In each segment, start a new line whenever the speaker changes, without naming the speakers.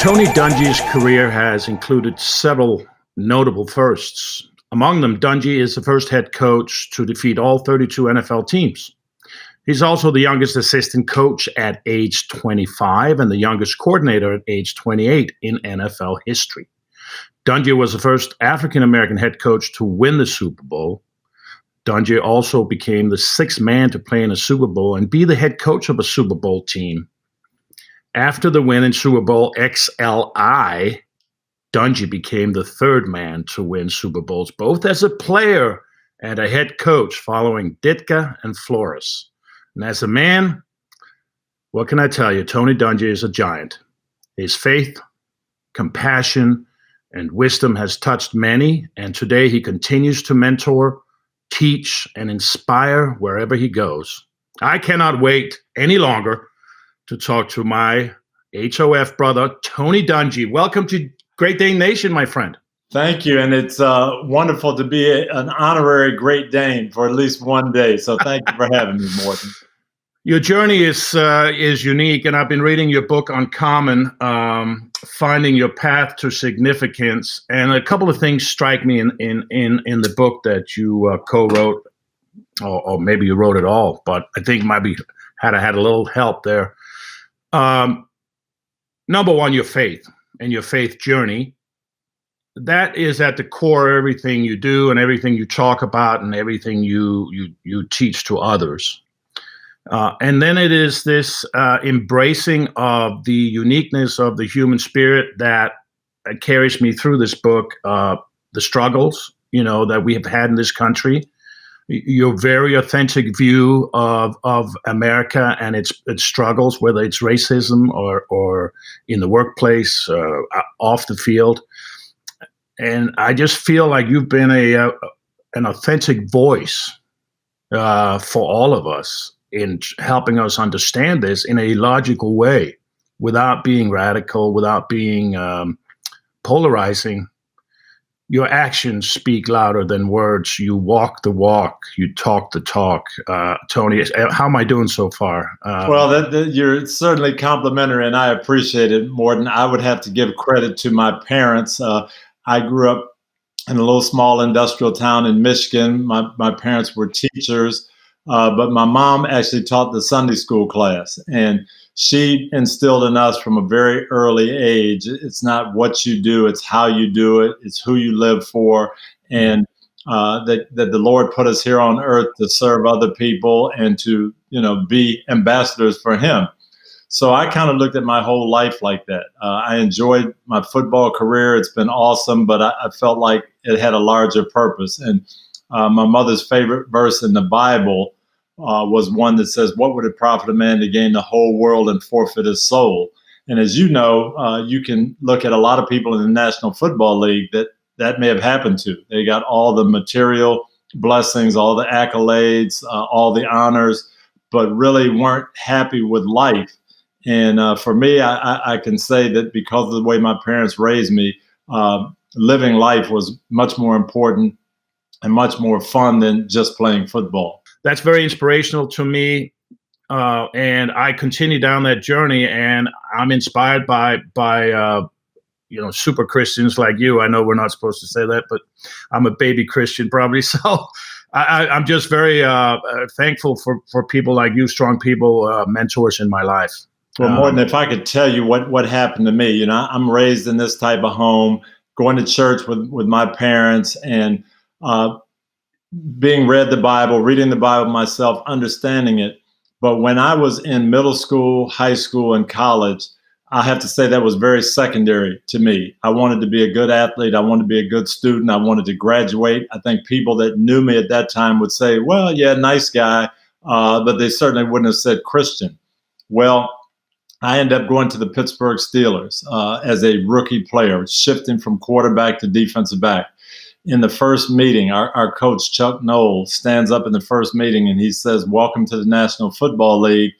Tony Dungy's career has included several notable firsts. Among them, Dungy is the first head coach to defeat all 32 NFL teams. He's also the youngest assistant coach at age 25 and the youngest coordinator at age 28 in NFL history. Dungy was the first African-American head coach to win the Super Bowl. Dungy also became the sixth man to play in a Super Bowl and be the head coach of a Super Bowl team. After the win in Super Bowl XLI, Dungy became the third man to win Super Bowls, both as a player and a head coach, following Ditka and Flores. And as a man, what can I tell you? Tony Dungy is a giant. His faith, compassion, and wisdom has touched many, and today he continues to mentor, teach, and inspire wherever he goes. I cannot wait any longer to talk to my HOF brother, Tony Dungy. Welcome to Great Dane Nation, my friend.
Thank you, and it's wonderful to be an honorary Great Dane for at least one day. So thank you for having me, Morten.
Your journey is unique, and I've been reading your book Uncommon, Finding Your Path to Significance, and a couple of things strike me in the book that you co-wrote, or maybe you wrote it all, but I think maybe had a little help there. Number one, your faith and your faith journey. That is at the core of everything you do and everything you talk about and everything you teach to others. And then it is this embracing of the uniqueness of the human spirit that carries me through this book, the struggles, that we have had in this country, your very authentic view of America and its struggles, whether it's racism or in the workplace, off the field. And I just feel like you've been an authentic voice for all of us in helping us understand this in a logical way, without being radical, without being polarizing. Your actions speak louder than words. You walk the walk. You talk the talk. Tony, how am I doing so far?
Well, you're certainly complimentary, and I appreciate it, Morten. I would have to give credit to my parents. I grew up in a little small industrial town in Michigan. My parents were teachers, but my mom actually taught the Sunday school class, and she instilled in us from a very early age, it's not what you do, it's how you do it, it's who you live for, and that the Lord put us here on earth to serve other people and to be ambassadors for Him. So I kind of looked at my whole life like that. I enjoyed my football career. It's been awesome, but I felt like it had a larger purpose. And my mother's favorite verse in the Bible was one that says, "What would it profit a man to gain the whole world and forfeit his soul?" And as you know, you can look at a lot of people in the National Football League that may have happened to. They got all the material blessings, all the accolades, all the honors, but really weren't happy with life. And for me, I can say that because of the way my parents raised me, living life was much more important and much more fun than just playing football.
That's very inspirational to me, and I continue down that journey. And I'm inspired by super Christians like you. I know we're not supposed to say that, but I'm a baby Christian probably. So I'm just very thankful for people like you, strong people, mentors in my life.
Well, Morten, if I could tell you what happened to me, I'm raised in this type of home, going to church with my parents, and being read the Bible, reading the Bible myself, understanding it. But when I was in middle school, high school, and college, I have to say that was very secondary to me. I wanted to be a good athlete. I wanted to be a good student. I wanted to graduate. I think people that knew me at that time would say, well, yeah, nice guy, but they certainly wouldn't have said Christian. Well, I ended up going to the Pittsburgh Steelers as a rookie player, shifting from quarterback to defensive back. In the first meeting, our coach, Chuck Noll, stands up in the first meeting and he says, "Welcome to the National Football League.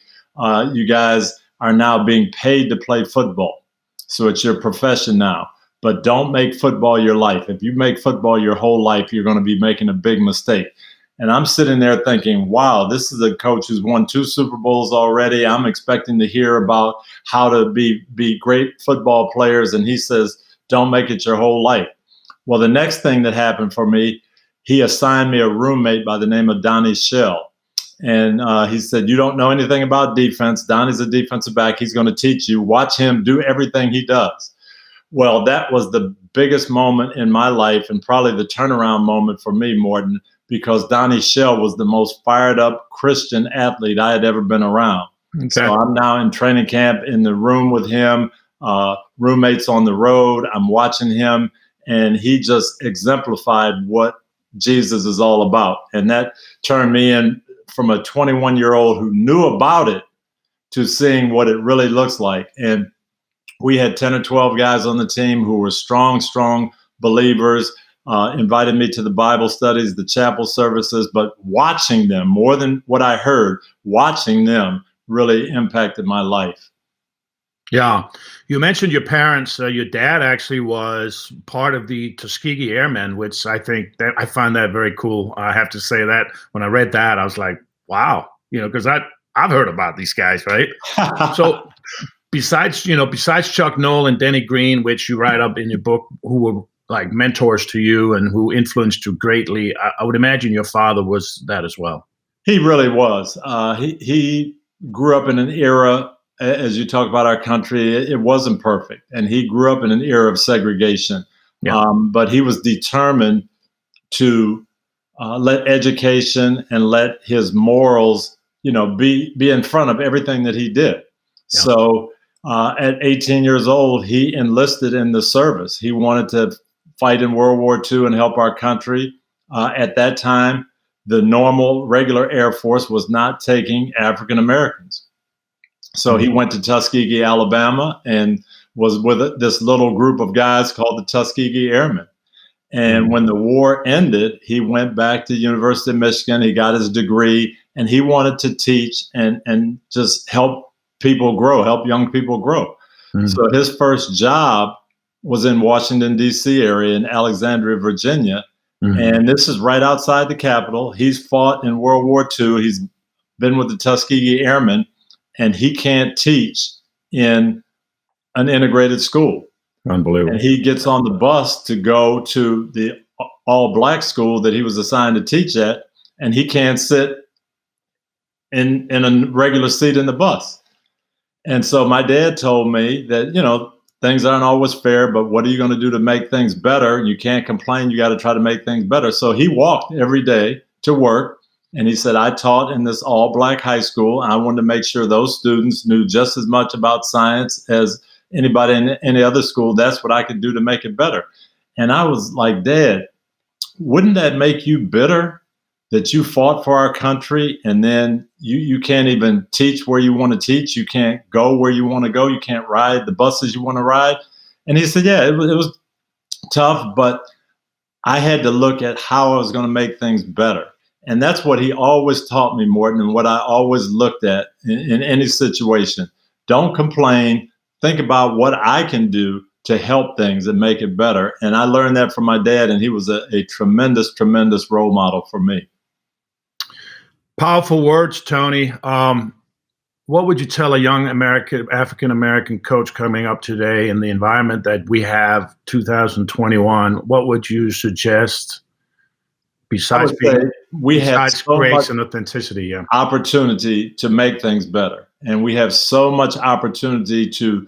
You guys are now being paid to play football. So it's your profession now. But don't make football your life. If you make football your whole life, you're going to be making a big mistake." And I'm sitting there thinking, wow, this is a coach who's won 2 Super Bowls already. I'm expecting to hear about how to be great football players. And he says, don't make it your whole life. Well, the next thing that happened for me, he assigned me a roommate by the name of Donnie Shell. And he said, you don't know anything about defense. Donnie's a defensive back. He's going to teach you. Watch him do everything he does. Well, that was the biggest moment in my life and probably the turnaround moment for me, Morten, because Donnie Shell was the most fired up Christian athlete I had ever been around. Okay. So I'm now in training camp in the room with him, roommates on the road. I'm watching him, and he just exemplified what Jesus is all about. And that turned me in from a 21-year-old who knew about it to seeing what it really looks like. And we had 10 or 12 guys on the team who were strong believers, invited me to the Bible studies, the chapel services, but watching them more than what I heard, watching them really impacted my life.
Yeah. You mentioned your parents. Your dad actually was part of the Tuskegee Airmen, which I find that very cool. I have to say that when I read that, I was like, wow, because I've heard about these guys, right? So besides Chuck Noll and Denny Green, which you write up in your book, who were like mentors to you and who influenced you greatly, I would imagine your father was that as well.
He really was. He grew up in an era, as you talk about our country, it wasn't perfect. And he grew up in an era of segregation. Yeah. But he was determined to let education and let his morals, be in front of everything that he did. Yeah. So at 18 years old, he enlisted in the service. He wanted to fight in World War II and help our country. At that time, the normal, regular Air Force was not taking African Americans. So he went to Tuskegee, Alabama, and was with this little group of guys called the Tuskegee Airmen. And when the war ended, he went back to the University of Michigan. He got his degree, and he wanted to teach and just help people grow, help young people grow. Mm-hmm. So his first job was in Washington, D.C. area in Alexandria, Virginia. Mm-hmm. And this is right outside the Capitol. He's fought in World War II. He's been with the Tuskegee Airmen, and he can't teach in an integrated school.
Unbelievable.
And he gets on the bus to go to the all-black school that he was assigned to teach at, and he can't sit in a regular seat in the bus. And so my dad told me that, things aren't always fair, but what are you going to do to make things better? You can't complain. You got to try to make things better. So he walked every day to work. And he said, I taught in this all-black high school. And I wanted to make sure those students knew just as much about science as anybody in any other school. That's what I could do to make it better. And I was like, Dad, wouldn't that make you bitter that you fought for our country and then you can't even teach where you want to teach? You can't go where you want to go. You can't ride the buses you want to ride. And he said, yeah, it was tough, but I had to look at how I was going to make things better. And that's what he always taught me, Morten, and what I always looked at in any situation. Don't complain. Think about what I can do to help things and make it better. And I learned that from my dad, and he was a tremendous, tremendous role model for me.
Powerful words, Tony. What would you tell a young African-American coach coming up today in the environment that we have, 2021? What would you suggest? Besides
so
grace
much
and authenticity,
opportunity to make things better. And we have so much opportunity to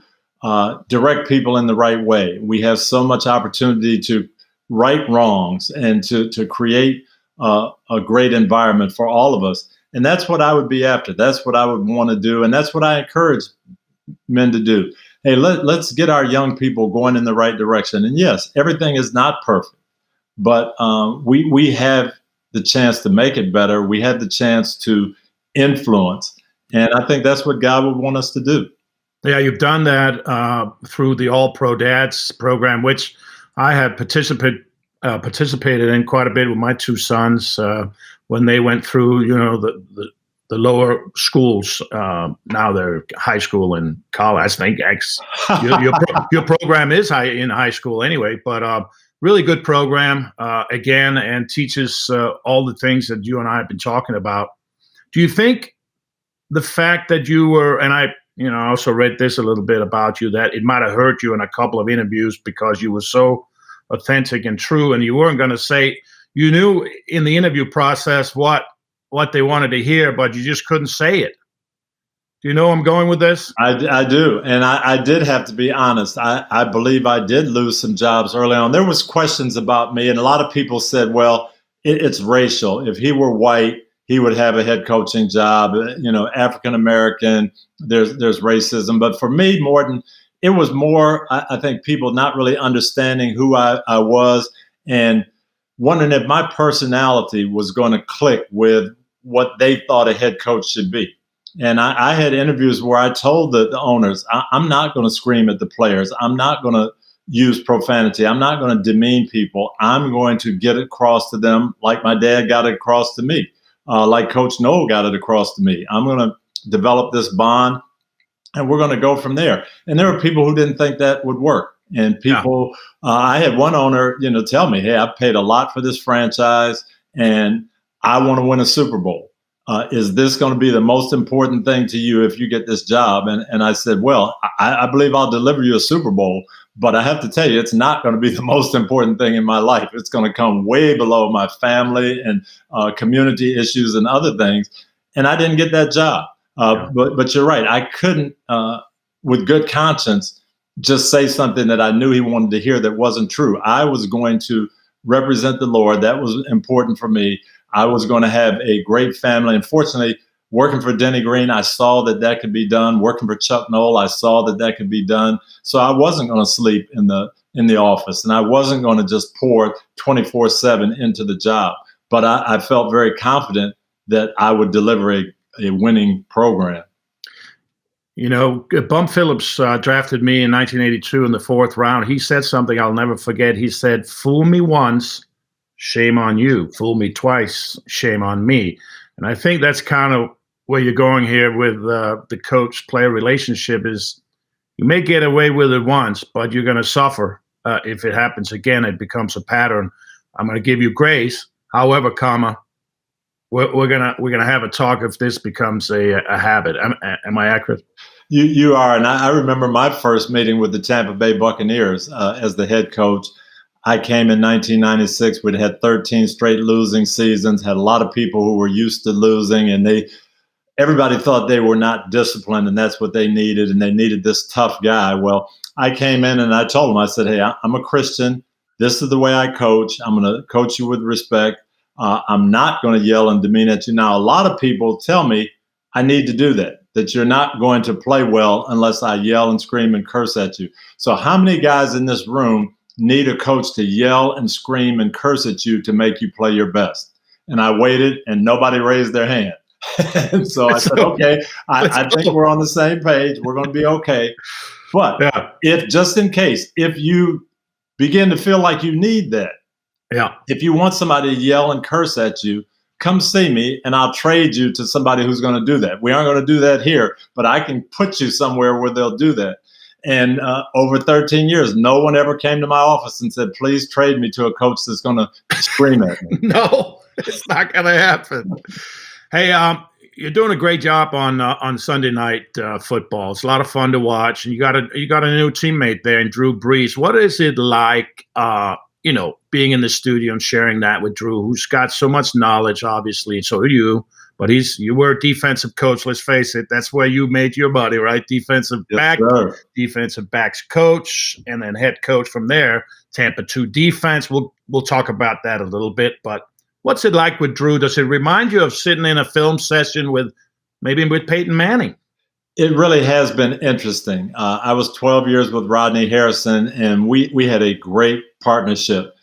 direct people in the right way. We have so much opportunity to right wrongs and to create a great environment for all of us. And that's what I would be after. That's what I would want to do. And that's what I encourage men to do. Hey, let's get our young people going in the right direction. And yes, everything is not perfect. But we have the chance to make it better. We have the chance to influence. And I think that's what God would want us to do.
Yeah, you've done that through the All Pro Dads program, which I have participated in quite a bit with my 2 sons when they went through, the lower schools. Now they're high school and college. I think your program is in high school anyway, but really good program, again, and teaches all the things that you and I have been talking about. Do you think the fact that you were, and I also read this a little bit about you, that it might have hurt you in a couple of interviews because you were so authentic and true, and you weren't going to say, you knew in the interview process what they wanted to hear, but you just couldn't say it. Do you know where I'm going with this?
I do. And I did have to be honest. I believe I did lose some jobs early on. There was questions about me, and a lot of people said, well, it's racial. If he were white, he would have a head coaching job. African-American, there's racism. But for me, Morten, it was more, I think, people not really understanding who I was and wondering if my personality was going to click with what they thought a head coach should be. And I had interviews where I told the owners, I'm not going to scream at the players. I'm not going to use profanity. I'm not going to demean people. I'm going to get it across to them like my dad got it across to me, like Coach Noel got it across to me. I'm going to develop this bond, and we're going to go from there. And there were people who didn't think that would work. And people, I had one owner, tell me, hey, I paid a lot for this franchise, and I want to win a Super Bowl. Is this going to be the most important thing to you if you get this job? And I said, well, I believe I'll deliver you a Super Bowl, but I have to tell you, it's not going to be the most important thing in my life. It's going to come way below my family and community issues and other things. And I didn't get that job. But you're right. I couldn't, with good conscience, just say something that I knew he wanted to hear that wasn't true. I was going to represent the Lord. That was important for me. I was going to have a great family. Unfortunately, working for Denny Green, I saw that could be done. Working for Chuck Noll, I saw that could be done. So I wasn't going to sleep in the office, and I wasn't going to just pour 24/7 into the job. But I felt very confident that I would deliver a winning program.
Bum Phillips drafted me in 1982 in the 4th round. He said something I'll never forget. He said, "Fool me once, shame on you. Fool me twice, shame on me." And I think that's kind of where you're going here with the coach-player relationship is you may get away with it once, but you're going to suffer if it happens again. It becomes a pattern. I'm going to give you grace. However, we're gonna have a talk if this becomes a habit. Am I accurate?
You are. And I remember my first meeting with the Tampa Bay Buccaneers as the head coach. I came in 1996. We'd had 13 straight losing seasons, had a lot of people who were used to losing, and everybody thought they were not disciplined, and that's what they needed, and they needed this tough guy. Well, I came in and I told them, I said, hey, I'm a Christian. This is the way I coach. I'm going to coach you with respect. I'm not going to yell and demean at you. Now, a lot of people tell me I need to do that you're not going to play well unless I yell and scream and curse at you. So how many guys in this room need a coach to yell and scream and curse at you to make you play your best? And I waited, and nobody raised their hand. And so I said, okay, I think we're on the same page. We're going to be okay. But if you begin to feel like you need that, if you want somebody to yell and curse at you, come see me, and I'll trade you to somebody who's going to do that. We aren't going to do that here, but I can put you somewhere where they'll do that. And over 13 years, no one ever came to my office and said, please trade me to a coach that's going to scream at me.
No, it's not going to happen. Hey, you're doing a great job on Sunday night football. It's a lot of fun to watch, and you got a new teammate there in Drew Brees. What is it like, being in the studio and sharing that with Drew, who's got so much knowledge, obviously, and so do you. But you were a defensive coach. Let's face it, that's where you made your money, right? Defensive back, defensive backs coach, and then head coach from there. Tampa 2 defense. We'll talk about that a little bit. But what's it like with Drew? Does it remind you of sitting in a film session with Peyton Manning?
It really has been interesting. I was 12 years with Rodney Harrison, and we had a great partnership.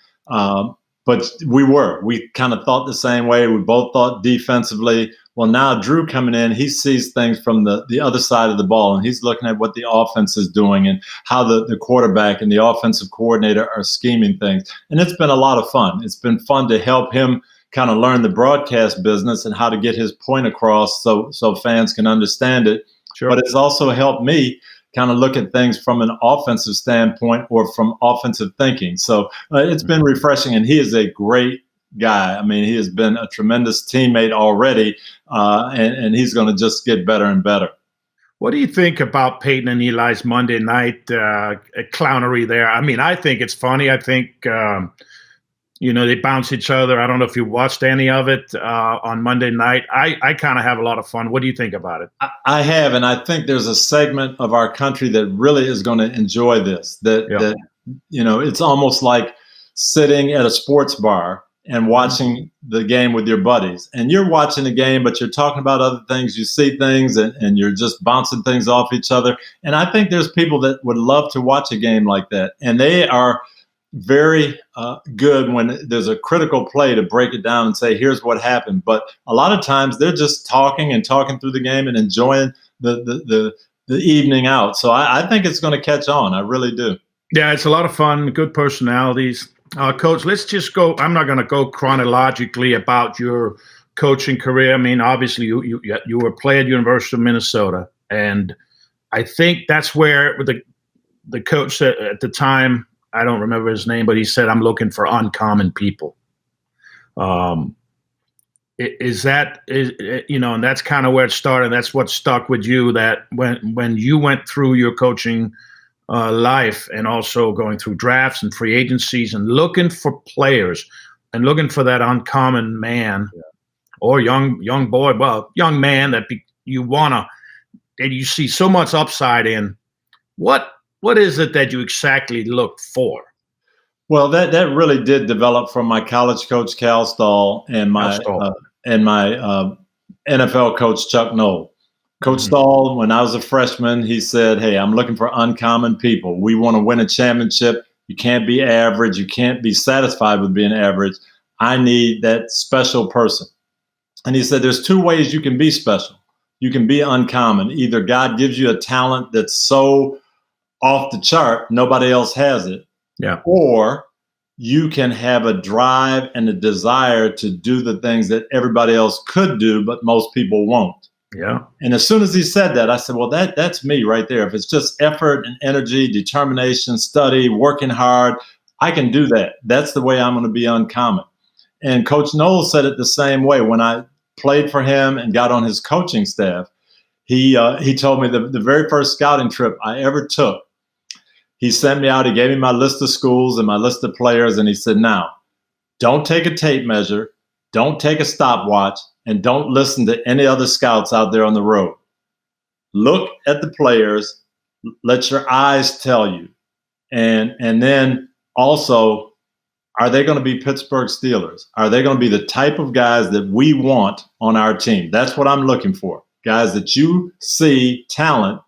But we kind of thought the same way. We both thought defensively. Well, now Drew coming in, he sees things from the other side of the ball, and he's looking at what the offense is doing and how the quarterback and the offensive coordinator are scheming things. And it's been a lot of fun. It's been fun to help him kind of learn the broadcast business and how to get his point across so fans can understand it. Sure. But it's also helped me kind of look at things from an offensive standpoint or from offensive thinking. So it's been refreshing, and he is a great guy. I mean, he has been a tremendous teammate already, and he's going to just get better and better.
What do you think about Peyton and Eli's Monday night clownery there? I mean, I think it's funny. I think, they bounce each other. I don't know if you watched any of it on Monday night. I kind of have a lot of fun. What do you think about it?
I have, and I think there's a segment of our country that really is going to enjoy this. That it's almost like sitting at a sports bar and watching the game with your buddies. And you're watching the game, but you're talking about other things. You see things, and you're just bouncing things off each other. And I think there's people that would love to watch a game like that. And they are very good when there's a critical play to break it down and say, here's what happened. But a lot of times they're just talking through the game and enjoying the evening out. So I think it's going to catch on. I really do.
Yeah, it's a lot of fun, good personalities. Coach, let's just go. I'm not going to go chronologically about your coaching career. I mean, obviously, you were a player at University of Minnesota, and I think that's where the coach said at the time, I don't remember his name, but he said, "I'm looking for uncommon people." And that's kind of where it started. That's what stuck with you. That when you went through your coaching life and also going through drafts and free agencies and looking for players and looking for that uncommon man or young man that you see so much upside in. What is it that you exactly look for?
Well, that really did develop from my college coach Cal Stahl and my NFL coach Chuck Noll. Coach Stahl, when I was a freshman, he said, "Hey, I'm looking for uncommon people. We want to win a championship. You can't be average. You can't be satisfied with being average. I need that special person." And he said, there's two ways you can be special. You can be uncommon. Either God gives you a talent that's so off the chart, nobody else has it.
Yeah.
Or you can have a drive and a desire to do the things that everybody else could do, but most people won't.
Yeah.
And as soon as he said that, I said, well, that's me right there. If it's just effort and energy, determination, study, working hard, I can do that. That's the way I'm going to be uncommon. And Coach Noll said it the same way. When I played for him and got on his coaching staff, he told me the very first scouting trip I ever took, he sent me out. He gave me my list of schools and my list of players. And he said, now, don't take a tape measure. Don't take a stopwatch. And don't listen to any other scouts out there on the road. Look at the players. Let your eyes tell you. And then also, are they going to be Pittsburgh Steelers? Are they going to be the type of guys that we want on our team? That's what I'm looking for. Guys that you see talent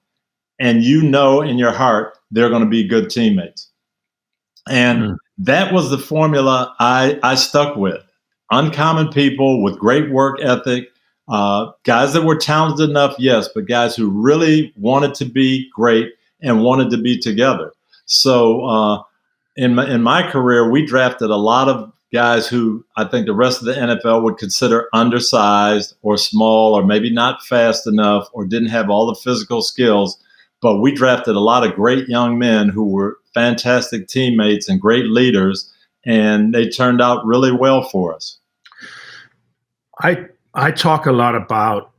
and you know in your heart they're going to be good teammates. And that was the formula I stuck with. Uncommon people with great work ethic, guys that were talented enough, yes, but guys who really wanted to be great and wanted to be together. So in my career, we drafted a lot of guys who I think the rest of the NFL would consider undersized or small or maybe not fast enough or didn't have all the physical skills. But we drafted a lot of great young men who were fantastic teammates and great leaders, and they turned out really well for us.
I talk a lot about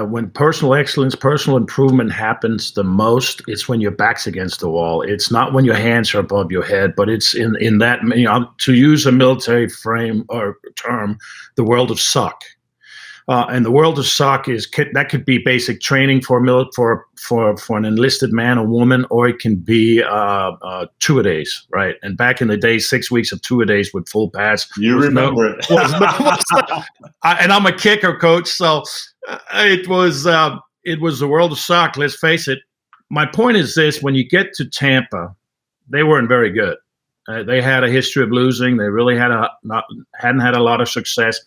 when personal excellence, personal improvement happens the most, it's when your back's against the wall. It's not when your hands are above your head, but it's in that, to use a military frame or term, the world of suck. And the world of suck that could be basic training for an enlisted man or woman, or it can be two-a-days, right? And back in the day, 6 weeks of two-a-days with full pads.
You remember it.
And I'm a kicker, coach, so it was the world of suck. Let's face it. My point is this: when you get to Tampa, they weren't very good. They had a history of losing. They really hadn't had a lot of success.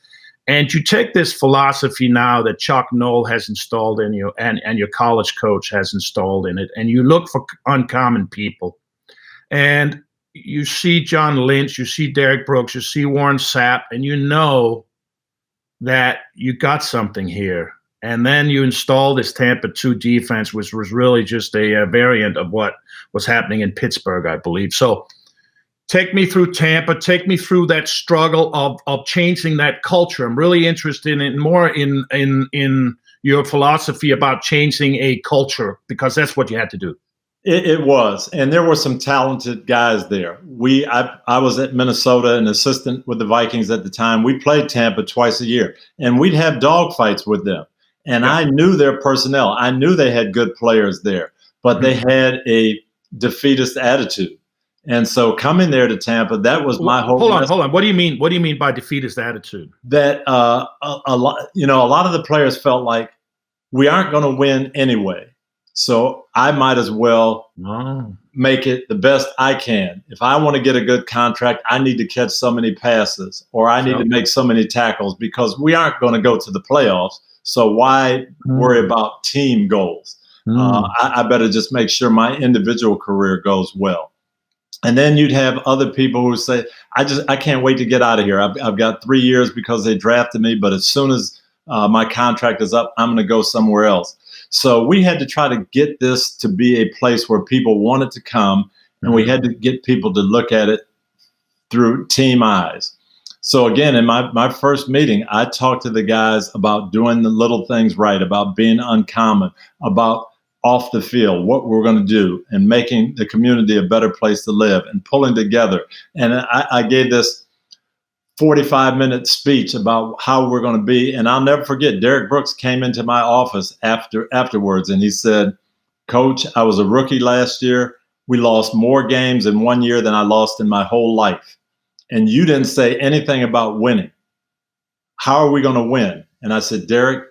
And you take this philosophy now that Chuck Noll has installed in you and your college coach has installed in it, and you look for uncommon people. And you see John Lynch, you see Derek Brooks, you see Warren Sapp, and you know that you got something here. And then you install this Tampa 2 defense, which was really just a variant of what was happening in Pittsburgh, I believe. So take me through Tampa. Take me through that struggle of changing that culture. I'm really interested in more in your philosophy about changing a culture, because that's what you had to do.
It was, and there were some talented guys there. I was at Minnesota, an assistant with the Vikings at the time. We played Tampa twice a year, and we'd have dogfights with them. And I knew their personnel. I knew they had good players there, but they had a defeatist attitude. And so coming there to Tampa, that was my whole.
Hold on. What do you mean? What do you mean by defeatist attitude?
That a lot of the players felt like we aren't going to win anyway, so I might as well make it the best I can. If I want to get a good contract, I need to catch so many passes, or I need to make so many tackles, because we aren't going to go to the playoffs. So why worry about team goals? I better just make sure my individual career goes well. And then you'd have other people who say, I can't wait to get out of here. I've got 3 years because they drafted me, but as soon as my contract is up, I'm going to go somewhere else. So we had to try to get this to be a place where people wanted to come, and we had to get people to look at it through team eyes. So again, in my first meeting, I talked to the guys about doing the little things right, about being uncommon, about off the field, what we're going to do, and making the community a better place to live, and pulling together. And I gave this 45-minute speech about how we're going to be. And I'll never forget, Derek Brooks came into my office afterwards, and he said, "Coach, I was a rookie last year. We lost more games in 1 year than I lost in my whole life. And you didn't say anything about winning. How are we going to win?" And I said, "Derek,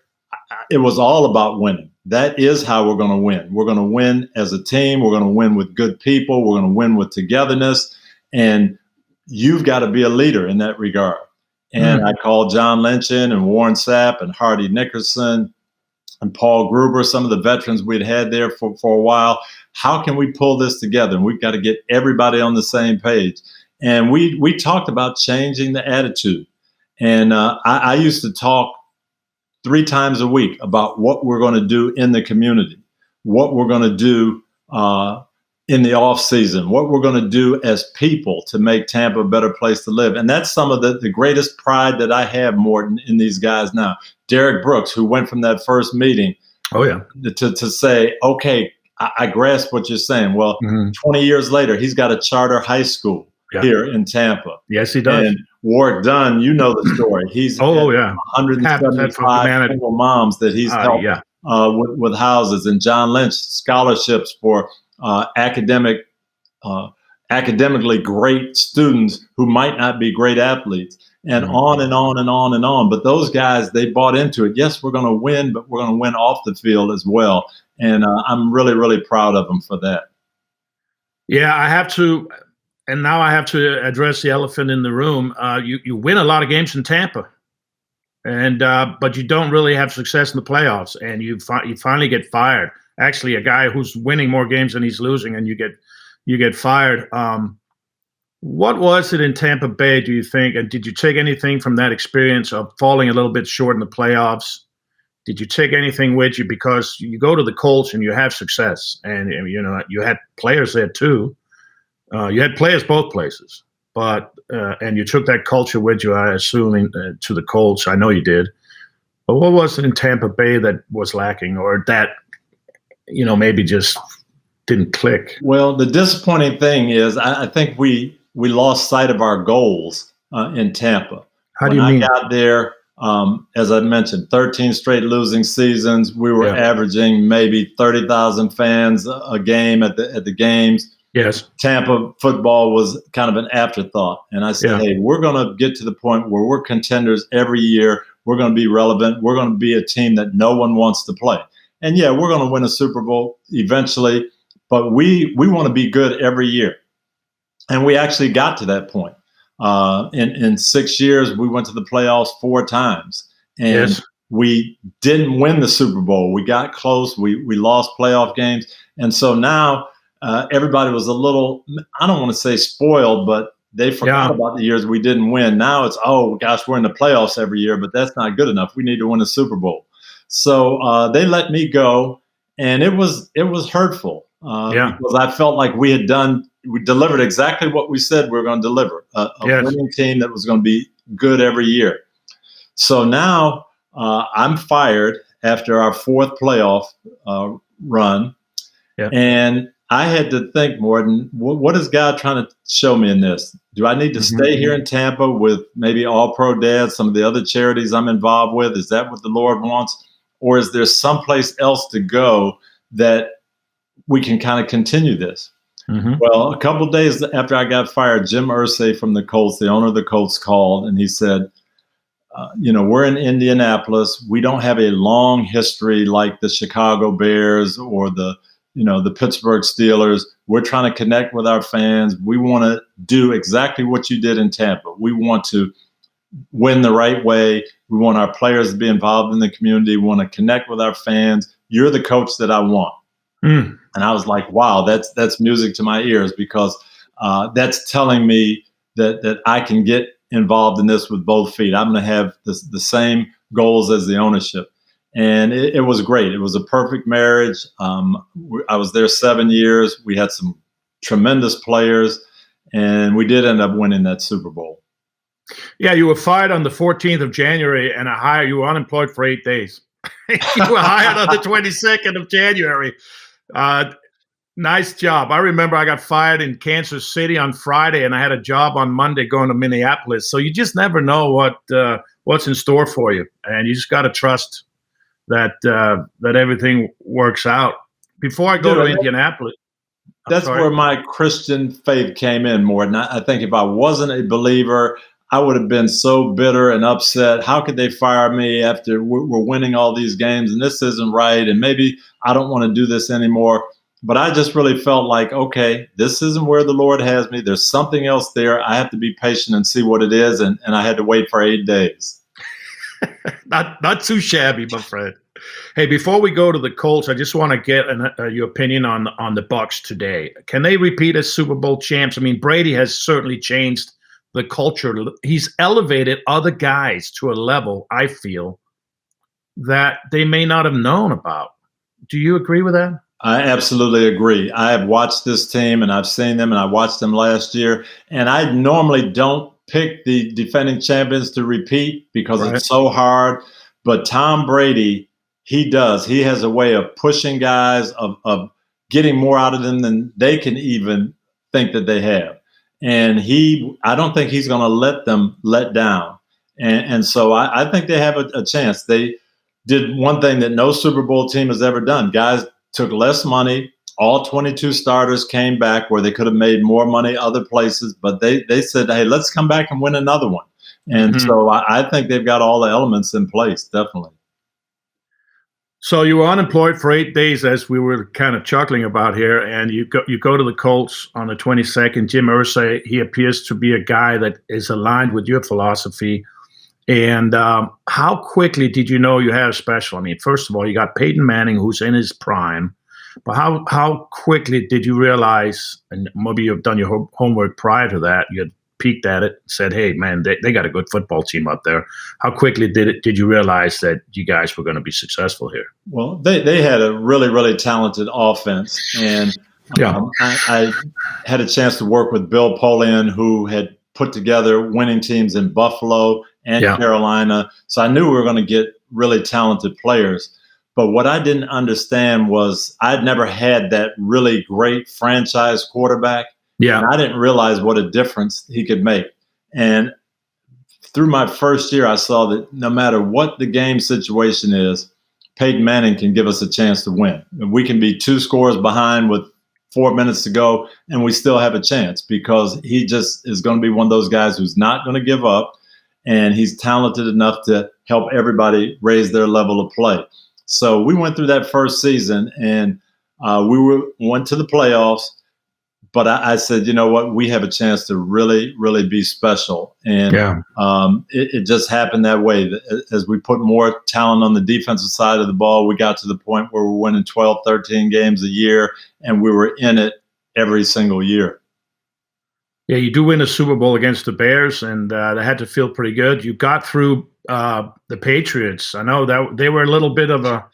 it was all about winning. That is how we're going to win. We're going to win as a team. We're going to win with good people. We're going to win with togetherness. And you've got to be a leader in that regard." And I called John Lynch in, and Warren Sapp, and Hardy Nickerson, and Paul Gruber, some of the veterans we'd had there for a while. How can we pull this together? And we've got to get everybody on the same page. And we talked about changing the attitude. And I used to talk 3 times a week about what we're going to do in the community, what we're going to do in the off season, what we're going to do as people to make Tampa a better place to live. And that's some of the greatest pride that I have, Morten, in these guys now. Derek Brooks, who went from that first meeting to say, okay, I grasp what you're saying. Well, 20 years later, he's got a charter high school here in Tampa.
Yes, he does.
And Warrick Dunn, you know the story. He's 175 single moms that he's helped with houses, and John Lynch scholarships for academically great students who might not be great athletes, and on and on and on and on. But those guys, they bought into it. Yes, we're going to win, but we're going to win off the field as well. And I'm really, really proud of them for that.
Yeah, I have to. And now I have to address the elephant in the room. You win a lot of games in Tampa, and but you don't really have success in the playoffs, and you finally get fired. Actually, a guy who's winning more games than he's losing, and you get fired. What was it in Tampa Bay, do you think? And did you take anything from that experience of falling a little bit short in the playoffs? Did you take anything with you? Because you go to the Colts and you have success, and you had players there too. You had players both places, but and you took that culture with you, I assume, to the Colts. I know you did. But what was it in Tampa Bay that was lacking, or that maybe just didn't click?
Well, the disappointing thing is I think we lost sight of our goals in Tampa.
How do you mean?
I got there, as I mentioned, 13 straight losing seasons. We were averaging maybe 30,000 fans a game at the games.
Yes.
Tampa football was kind of an afterthought. And I said, hey, we're going to get to the point where we're contenders every year. We're going to be relevant. We're going to be a team that no one wants to play. And we're going to win a Super Bowl eventually, but we want to be good every year. And we actually got to that point. In 6 years, we went to the playoffs 4 times. And we didn't win the Super Bowl. We got close. We lost playoff games. And so now everybody was a little, I don't want to say spoiled, but they forgot about the years we didn't win. Now it's, oh, gosh, we're in the playoffs every year, but that's not good enough. We need to win a Super Bowl. So they let me go, and it was hurtful because I felt like we delivered exactly what we said we were going to deliver, a winning team that was going to be good every year. So now I'm fired after our fourth playoff run, and I had to think, Morten, what is God trying to show me in this? Do I need to stay here in Tampa with maybe All-Pro Dads, some of the other charities I'm involved with? Is that what the Lord wants? Or is there someplace else to go that we can kind of continue this? Well, a couple of days after I got fired, Jim Irsay from the Colts, the owner of the Colts, called, and he said, we're in Indianapolis. We don't have a long history like the Chicago Bears or the Pittsburgh Steelers. We're trying to connect with our fans. We want to do exactly what you did in Tampa. We want to win the right way. We want our players to be involved in the community. We want to connect with our fans. You're the coach that I want. And I was like, wow, that's music to my ears, because that's telling me that I can get involved in this with both feet. I'm going to have the same goals as the ownership. And it was great. It was a perfect marriage. I was there 7 years. We had some tremendous players, and we did end up winning that Super Bowl.
Yeah, you were fired on the 14th of January, and you were unemployed for 8 days. You were hired on the 22nd of January. Nice job. I remember I got fired in Kansas City on Friday, and I had a job on Monday going to Minneapolis. So you just never know what's in store for you, and you just got to trust that everything works out. Before I go to Indianapolis.
That's where my Christian faith came in, Morten. I think if I wasn't a believer, I would have been so bitter and upset. How could they fire me after we're winning all these games, and this isn't right, and maybe I don't want to do this anymore. But I just really felt like, okay, this isn't where the Lord has me. There's something else there. I have to be patient and see what it is, and I had to wait for 8 days.
Not too shabby, my friend. Hey, before we go to the Colts, I just want to get your opinion on the Bucs today. Can they repeat as Super Bowl champs? I mean, Brady has certainly changed the culture. He's elevated other guys to a level, I feel, that they may not have known about. Do you agree with that?
I absolutely agree. I have watched this team, and I've seen them, and I watched them last year. And I normally don't pick the defending champions to repeat because it's so hard. But Tom Brady, he does. He has a way of pushing guys, of getting more out of them than they can even think that they have. And I don't think he's going to let them let down. And so I think they have a chance. They did one thing that no Super Bowl team has ever done. Guys took less money. All 22 starters came back where they could have made more money other places, but they said, hey, let's come back and win another one. And so I think they've got all the elements in place, definitely.
So you were unemployed for 8 days, as we were kind of chuckling about here, and you go to the Colts on the 22nd. Jim Irsay, he appears to be a guy that is aligned with your philosophy. And how quickly did you know you had a special? I mean, first of all, you got Peyton Manning, who's in his prime. But how quickly did you realize, and maybe you've done your homework prior to that, you had peeked at it, said, hey, man, they got a good football team up there. How quickly did you realize that you guys were going to be successful here?
Well, they had a really, really talented offense. And I had a chance to work with Bill Polian, who had put together winning teams in Buffalo and Carolina. So I knew we were going to get really talented players. But what I didn't understand was I'd never had that really great franchise quarterback. Yeah. And I didn't realize what a difference he could make. And through my first year, I saw that no matter what the game situation is, Peyton Manning can give us a chance to win. We can be 2 scores behind with 4 minutes to go, and we still have a chance because he just is going to be one of those guys who's not going to give up, and he's talented enough to help everybody raise their level of play. So we went through that first season, and we went to the playoffs. But I said, you know what? We have a chance to really, really be special. And it just happened that way. As we put more talent on the defensive side of the ball, we got to the point where we're winning 12, 13 games a year, and we were in it every single year.
Yeah, you do win a Super Bowl against the Bears, and that had to feel pretty good. You got through the Patriots. I know that they were a little bit of a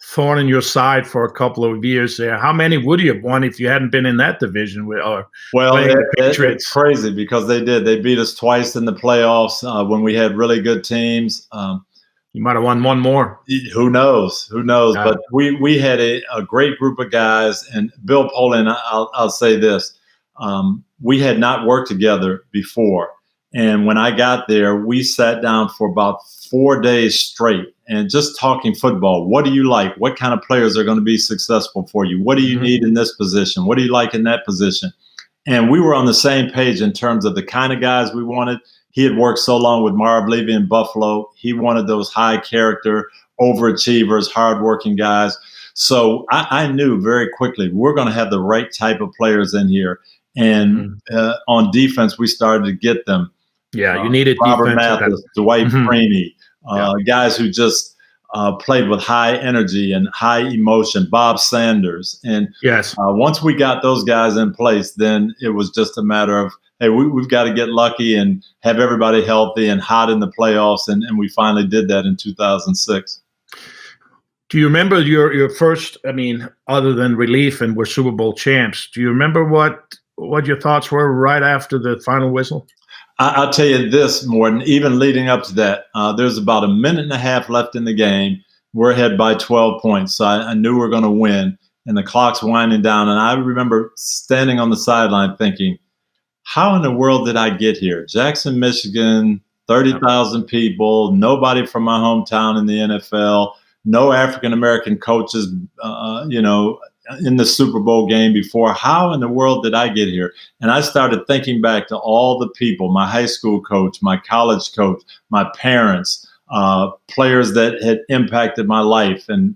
thorn in your side for a couple of years there. How many would you have won if you hadn't been in that division or playing the Patriots?
It's crazy because they did. They beat us twice in the playoffs when we had really good teams.
You might have won one more.
Who knows?
Yeah.
But we had a great group of guys. And Bill Poland, I'll say this. We had not worked together before. And when I got there, we sat down for about 4 days straight and just talking football. What do you like? What kind of players are going to be successful for you? What do you need in this position? What do you like in that position? And we were on the same page in terms of the kind of guys we wanted. He had worked so long with Marv Levy in Buffalo. He wanted those high character, overachievers, hardworking guys. So I knew very quickly we're going to have the right type of players in here. And on defense, we started to get them.
Yeah, you needed
Robert
defense.
Mathis, Dwight Freeney, guys who just played with high energy and high emotion, Bob Sanders. And once we got those guys in place, then it was just a matter of, hey, we've got to get lucky and have everybody healthy and hot in the playoffs. And we finally did that in 2006.
Do you remember your first, I mean, other than relief and we're Super Bowl champs, do you remember what your thoughts were right after the final whistle?
I'll tell you this, Morten, even leading up to that, there's about a minute and a half left in the game. We're ahead by 12 points. So I knew we were going to win, and the clock's winding down. And I remember standing on the sideline thinking, how in the world did I get here? Jackson, Michigan, 30,000 people, nobody from my hometown in the NFL, no African-American coaches, in the Super Bowl game before. How in the world did I get here? And I started thinking back to all the people, my high school coach, my college coach, my parents, players that had impacted my life. And,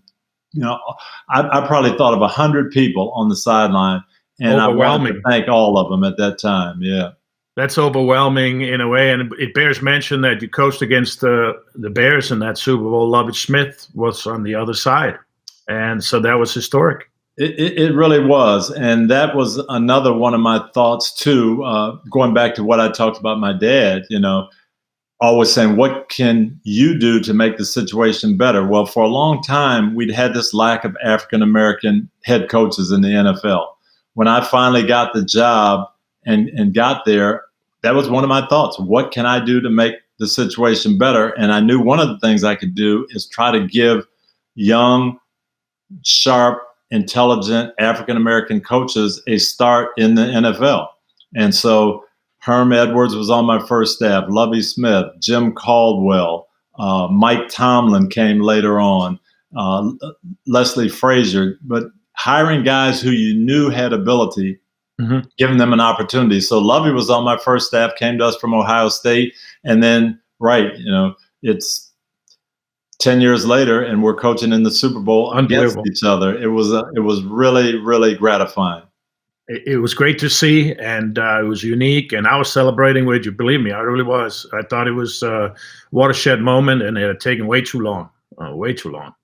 I probably thought of 100 people on the sideline, and I wanted to thank all of them at that time. Yeah.
That's overwhelming in a way. And it bears mention that you coached against the Bears in that Super Bowl. Lovett Smith was on the other side. And so that was historic.
It really was. And that was another one of my thoughts, too, going back to what I talked about my dad, always saying, what can you do to make the situation better? Well, for a long time, we'd had this lack of African-American head coaches in the NFL. When I finally got the job and got there, that was one of my thoughts. What can I do to make the situation better? And I knew one of the things I could do is try to give young, sharp, intelligent African-American coaches a start in the NFL. And so Herm Edwards was on my first staff, Lovie Smith, Jim Caldwell, Mike Tomlin came later on, Leslie Frazier, but hiring guys who you knew had ability, giving them an opportunity. So Lovie was on my first staff, came to us from Ohio State, and then, it's 10 years later, and we're coaching in the Super Bowl against each other. It was really, really gratifying.
It was great to see, and it was unique. And I was celebrating with you. Believe me, I really was. I thought it was a watershed moment, and it had taken way too long. Way too long.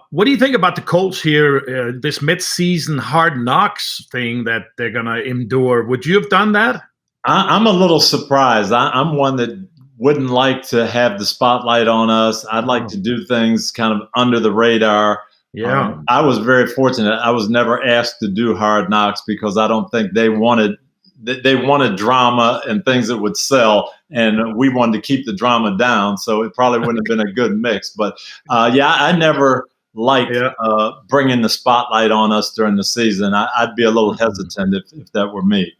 What do you think about the Colts here? This midseason hard knocks thing that they're going to endure. Would you have done that?
I'm a little surprised. I'm one that wouldn't like to have the spotlight on us. I'd like to do things kind of under the radar.
Yeah.
I was very fortunate. I was never asked to do hard knocks because I don't think they wanted drama and things that would sell, and we wanted to keep the drama down. So it probably wouldn't have been a good mix. But I never liked bringing the spotlight on us during the season. I'd be a little hesitant if that were me.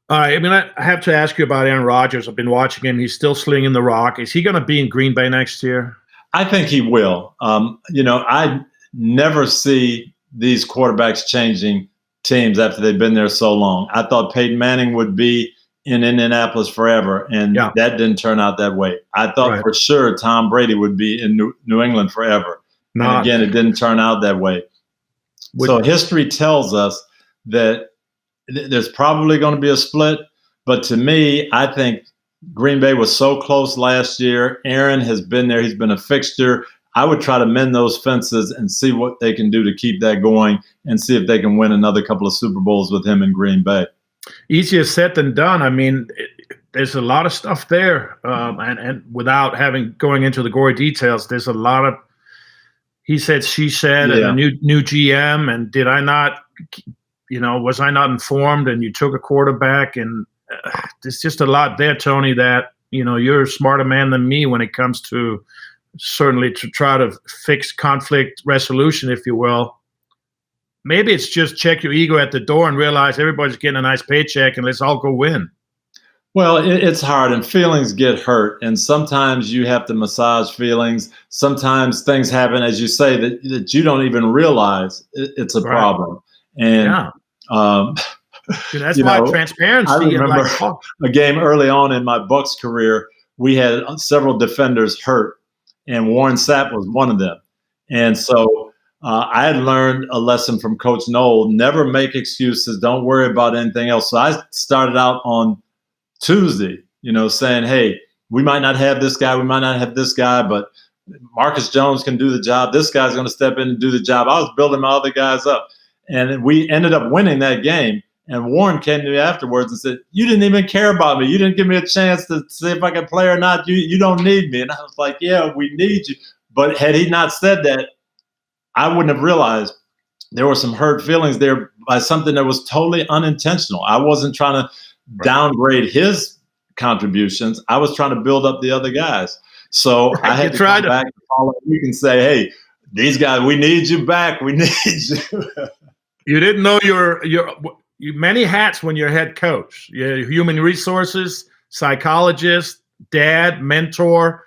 All right. I mean, I have to ask you about Aaron Rodgers. I've been watching him. He's still slinging the rock. Is he going to be in Green Bay next year?
I think he will. I never see these quarterbacks changing teams after they've been there so long. I thought Peyton Manning would be in Indianapolis forever, and that didn't turn out that way. I thought for sure Tom Brady would be in New England forever. And again, it didn't turn out that way. So history tells us that there's probably going to be a split. But to me, I think Green Bay was so close last year. Aaron has been there. He's been a fixture. I would try to mend those fences and see what they can do to keep that going and see if they can win another couple of Super Bowls with him in Green Bay.
Easier said than done. I mean, there's a lot of stuff there, and without going into the gory details, there's a lot of he said, she said, and a new GM, and did I not, was I not informed? And you took a quarterback, and there's just a lot there, Tony. That you're a smarter man than me when it comes to certainly to try to fix conflict resolution, if you will. Maybe it's just check your ego at the door and realize everybody's getting a nice paycheck, and let's all go win.
Well, it's hard, and feelings get hurt, and sometimes you have to massage feelings. Sometimes things happen, as you say, that you don't even realize it's a problem. And
that's why transparency.
I remember a game early on in my Bucs career. We had several defenders hurt, and Warren Sapp was one of them. And so I had learned a lesson from Coach Knoll: never make excuses. Don't worry about anything else. So I started out on Tuesday, saying, hey, we might not have this guy, we might not have this guy, but Marcus Jones can do the job. This guy's going to step in and do the job. I was building my other guys up. And we ended up winning that game. And Warren came to me afterwards and said, you didn't even care about me. You didn't give me a chance to see if I could play or not. You don't need me. And I was like, yeah, we need you. But had he not said that, I wouldn't have realized there were some hurt feelings there by something that was totally unintentional. I wasn't trying to downgrade his contributions. I was trying to build up the other guys. So I had to come back the following week and say, hey, these guys, we need you back. We need you.
You didn't know you many hats when you're head coach. You're human resources, psychologist, dad, mentor,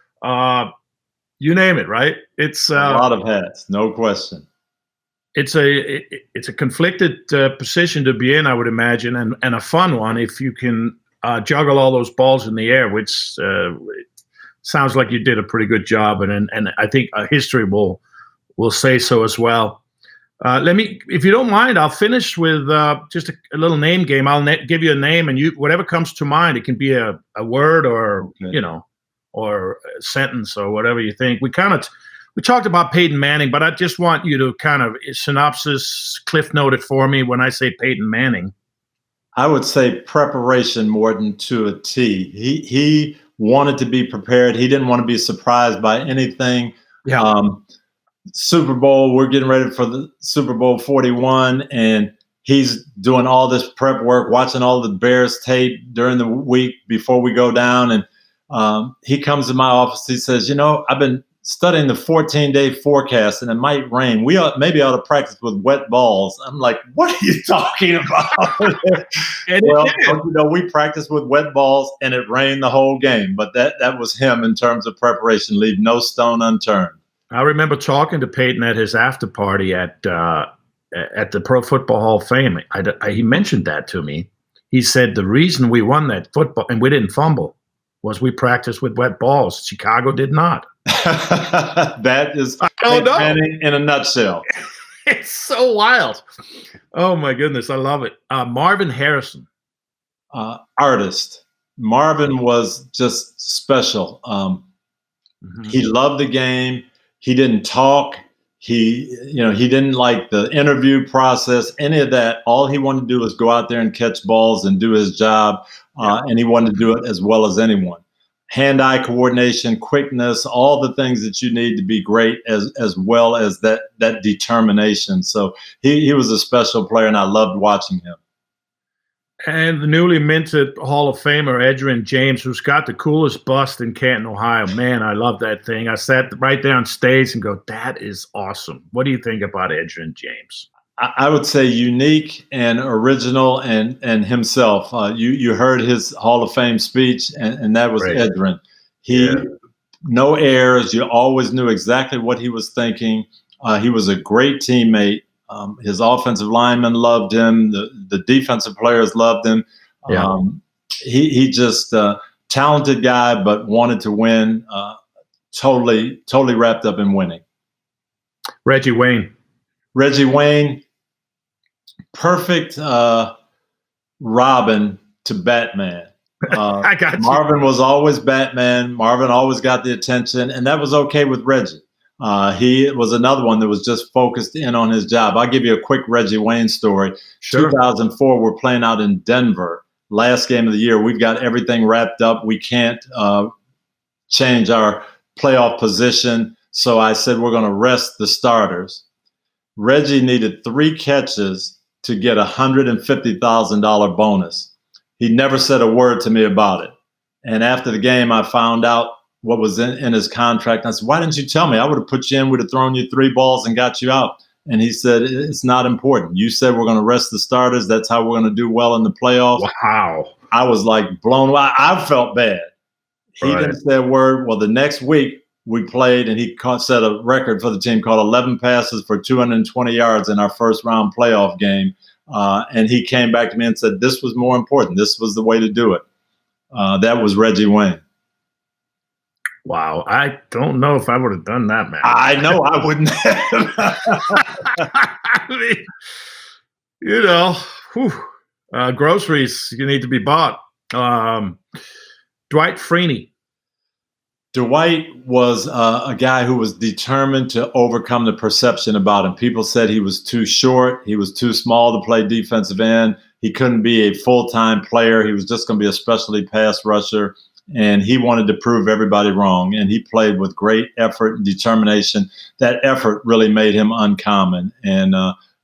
you name it, right? It's
a lot of hats, no question.
It's a conflicted position to be in, I would imagine, and a fun one if you can juggle all those balls in the air, which sounds like you did a pretty good job, and I think history will say so as well. If you don't mind, I'll finish with just a little name game. I'll give you a name, and whatever comes to mind. It can be a word or or a sentence or whatever you think. We talked about Peyton Manning, but I just want you to kind of synopsis, cliff note it for me when I say Peyton Manning.
I would say preparation, Morten, to a T. He wanted to be prepared. He didn't want to be surprised by anything.
Yeah.
Super Bowl, we're getting ready for the Super Bowl 41, and he's doing all this prep work, watching all the Bears tape during the week before we go down. And he comes to my office. He says, I've been studying the 14-day forecast, and it might rain. Maybe ought to practice with wet balls. I'm like, what are you talking about? We practiced with wet balls, and it rained the whole game. But that was him in terms of preparation. Leave no stone unturned.
I remember talking to Peyton at his after party at the Pro Football Hall of Fame. He mentioned that to me. He said the reason we won that football and we didn't fumble was we practiced with wet balls. Chicago did not.
That is Peyton Manning in a nutshell.
It's so wild. Oh, my goodness. I love it. Marvin Harrison.
Artist. Marvin was just special. He loved the game. He didn't talk. He didn't like the interview process, any of that. All he wanted to do was go out there and catch balls and do his job. And he wanted to do it as well as anyone. Hand-eye coordination, quickness, all the things that you need to be great, as well as that determination. So he was a special player, and I loved watching him.
And the newly minted Hall of Famer, Edgerrin James, who's got the coolest bust in Canton, Ohio. Man, I love that thing. I sat right there on stage and go, that is awesome. What do you think about Edgerrin James?
I would say unique and original and himself. You heard his Hall of Fame speech, and that was Edgerrin. No errors. You always knew exactly what he was thinking. He was a great teammate. His offensive linemen loved him. The defensive players loved him. He just talented guy, but wanted to win. Totally wrapped up in winning.
Reggie Wayne, perfect Robin to Batman. I got you.
Marvin was always Batman. Marvin always got the attention, and that was okay with Reggie. He was another one that was just focused in on his job. I'll give you a quick Reggie Wayne story. Sure. 2004, we're playing out in Denver, last game of the year. We've got everything wrapped up. We can't change our playoff position. So I said, we're going to rest the starters. Reggie needed 3 catches to get a $150,000 bonus. He never said a word to me about it. And after the game, I found out what was in his contract. I said, why didn't you tell me? I would have put you in, would have thrown you 3 balls and got you out. And he said, it's not important. You said we're going to rest the starters. That's how we're going to do well in the playoffs.
Wow.
I was like blown away. I felt bad. He didn't say a word. Well, the next week we played, and he set a record for the team, caught 11 passes for 220 yards in our first round playoff game. And he came back to me and said, this was more important. This was the way to do it. That was Reggie Wayne.
Wow. I don't know if I would have done that, man.
I know I wouldn't have.
I mean, you know, groceries, you need to be bought. Dwight Freeney.
Dwight was a guy who was determined to overcome the perception about him. People said he was too short. He was too small to play defensive end. He couldn't be a full-time player. He was just going to be a specialty pass rusher. And he wanted to prove everybody wrong. And he played with great effort and determination. That effort really made him uncommon. And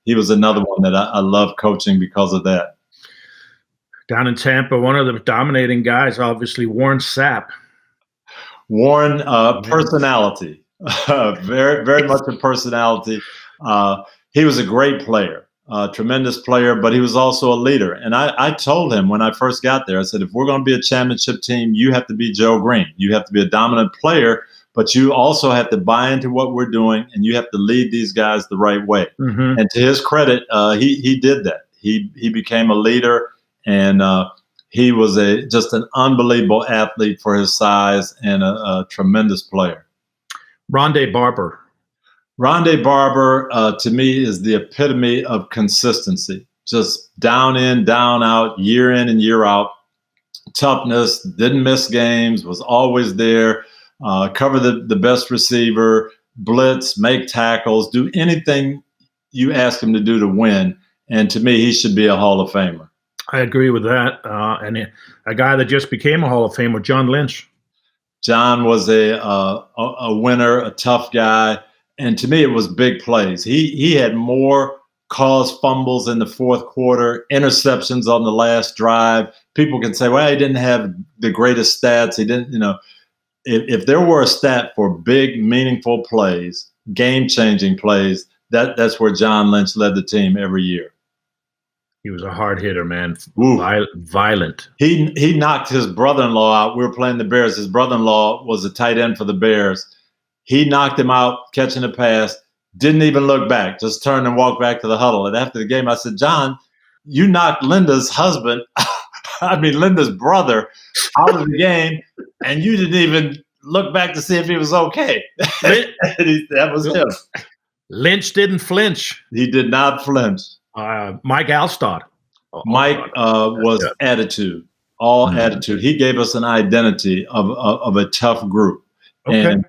he was another one that I love coaching because of that.
Down in Tampa, one of the dominating guys, obviously, Warren Sapp.
Warren, personality, very, very much a personality. He was a great player, tremendous player, but he was also a leader. And I told him when I first got there, I said, if we're going to be a championship team, you have to be Joe Green. You have to be a dominant player, but you also have to buy into what we're doing, and you have to lead these guys the right way. Mm-hmm. And to his credit, he did that. He became a leader, and he was just an unbelievable athlete for his size and a tremendous player.
Rondé Barber.
Rondé Barber, to me, is the epitome of consistency. Just down in, down out, year in and year out. Toughness, didn't miss games, was always there, cover the best receiver, blitz, make tackles, do anything you ask him to do to win. And to me, he should be a Hall of Famer.
I agree with that. And a guy that just became a Hall of Famer, John Lynch.
John was a winner, a tough guy. And to me, it was big plays. He had more caused fumbles in the fourth quarter, interceptions on the last drive. People can say, well, he didn't have the greatest stats. He didn't, if there were a stat for big, meaningful plays, game-changing plays, that's where John Lynch led the team every year.
He was a hard hitter, man. Violent.
He knocked his brother-in-law out. We were playing the Bears. His brother-in-law was a tight end for the Bears. He knocked him out, catching a pass, didn't even look back, just turned and walked back to the huddle. And after the game, I said, John, you knocked Linda's husband, Linda's brother, out of the game, and you didn't even look back to see if he was okay. That was him.
Lynch didn't flinch.
He did not flinch.
Mike Alstott.
Mike was attitude, all attitude. He gave us an identity of a tough group. Okay. And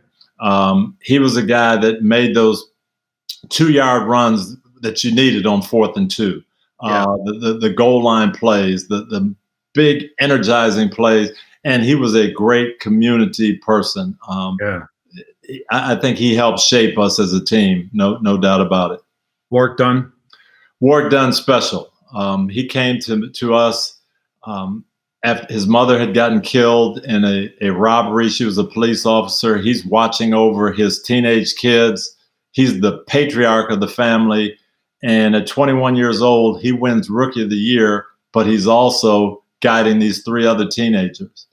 he was a guy that made those 2-yard runs that you needed on 4th and 2. The goal line plays, the big energizing plays. And he was a great community person. I think he helped shape us as a team. No doubt about it.
Warrick Dunn.
Warrick Dunn special. He came to us after his mother had gotten killed in a robbery. She was a police officer. He's watching over his teenage kids. He's the patriarch of the family. And at 21 years old, he wins Rookie of the Year, but he's also guiding these 3 other teenagers.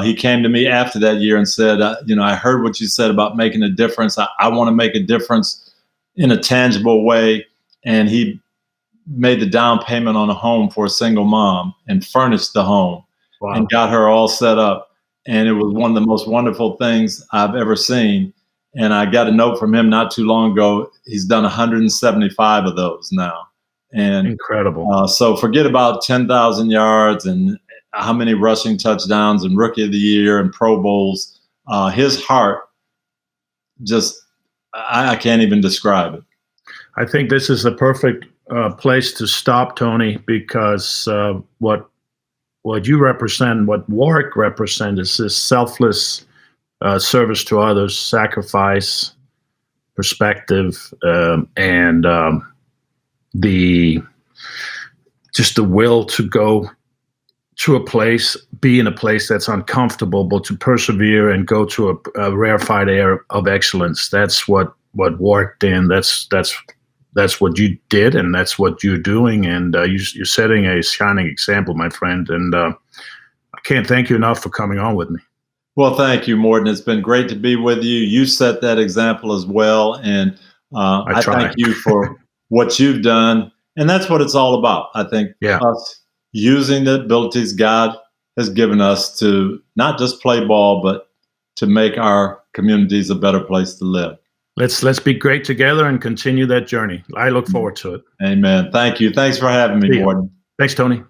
He came to me after that year and said, I heard what you said about making a difference. I want to make a difference in a tangible way. And he made the down payment on a home for a single mom and furnished the home. Wow. And got her all set up. And it was one of the most wonderful things I've ever seen. And I got a note from him not too long ago. He's done 175 of those now. And
incredible.
So forget about 10,000 yards and how many rushing touchdowns and Rookie of the Year and Pro Bowls. His heart, just I can't even describe it.
I think this is the perfect place to stop, Tony, because what what you represent, what Warrick represents, is this selfless service to others, sacrifice, perspective, and the will to go to a place, be in a place that's uncomfortable, but to persevere and go to a rarefied air of excellence. That's what Warrick did. That's what you did, and that's what you're doing. And you're setting a shining example, my friend. And I can't thank you enough for coming on with me.
Well, thank you, Morten. It's been great to be with you. You set that example as well. And I thank you for what you've done. And that's what it's all about. I think us using the abilities God has given us to not just play ball, but to make our communities a better place to live.
Let's be great together and continue that journey. I look forward to it.
Amen. Thank you. Thanks for having me, Morten.
Thanks, Tony.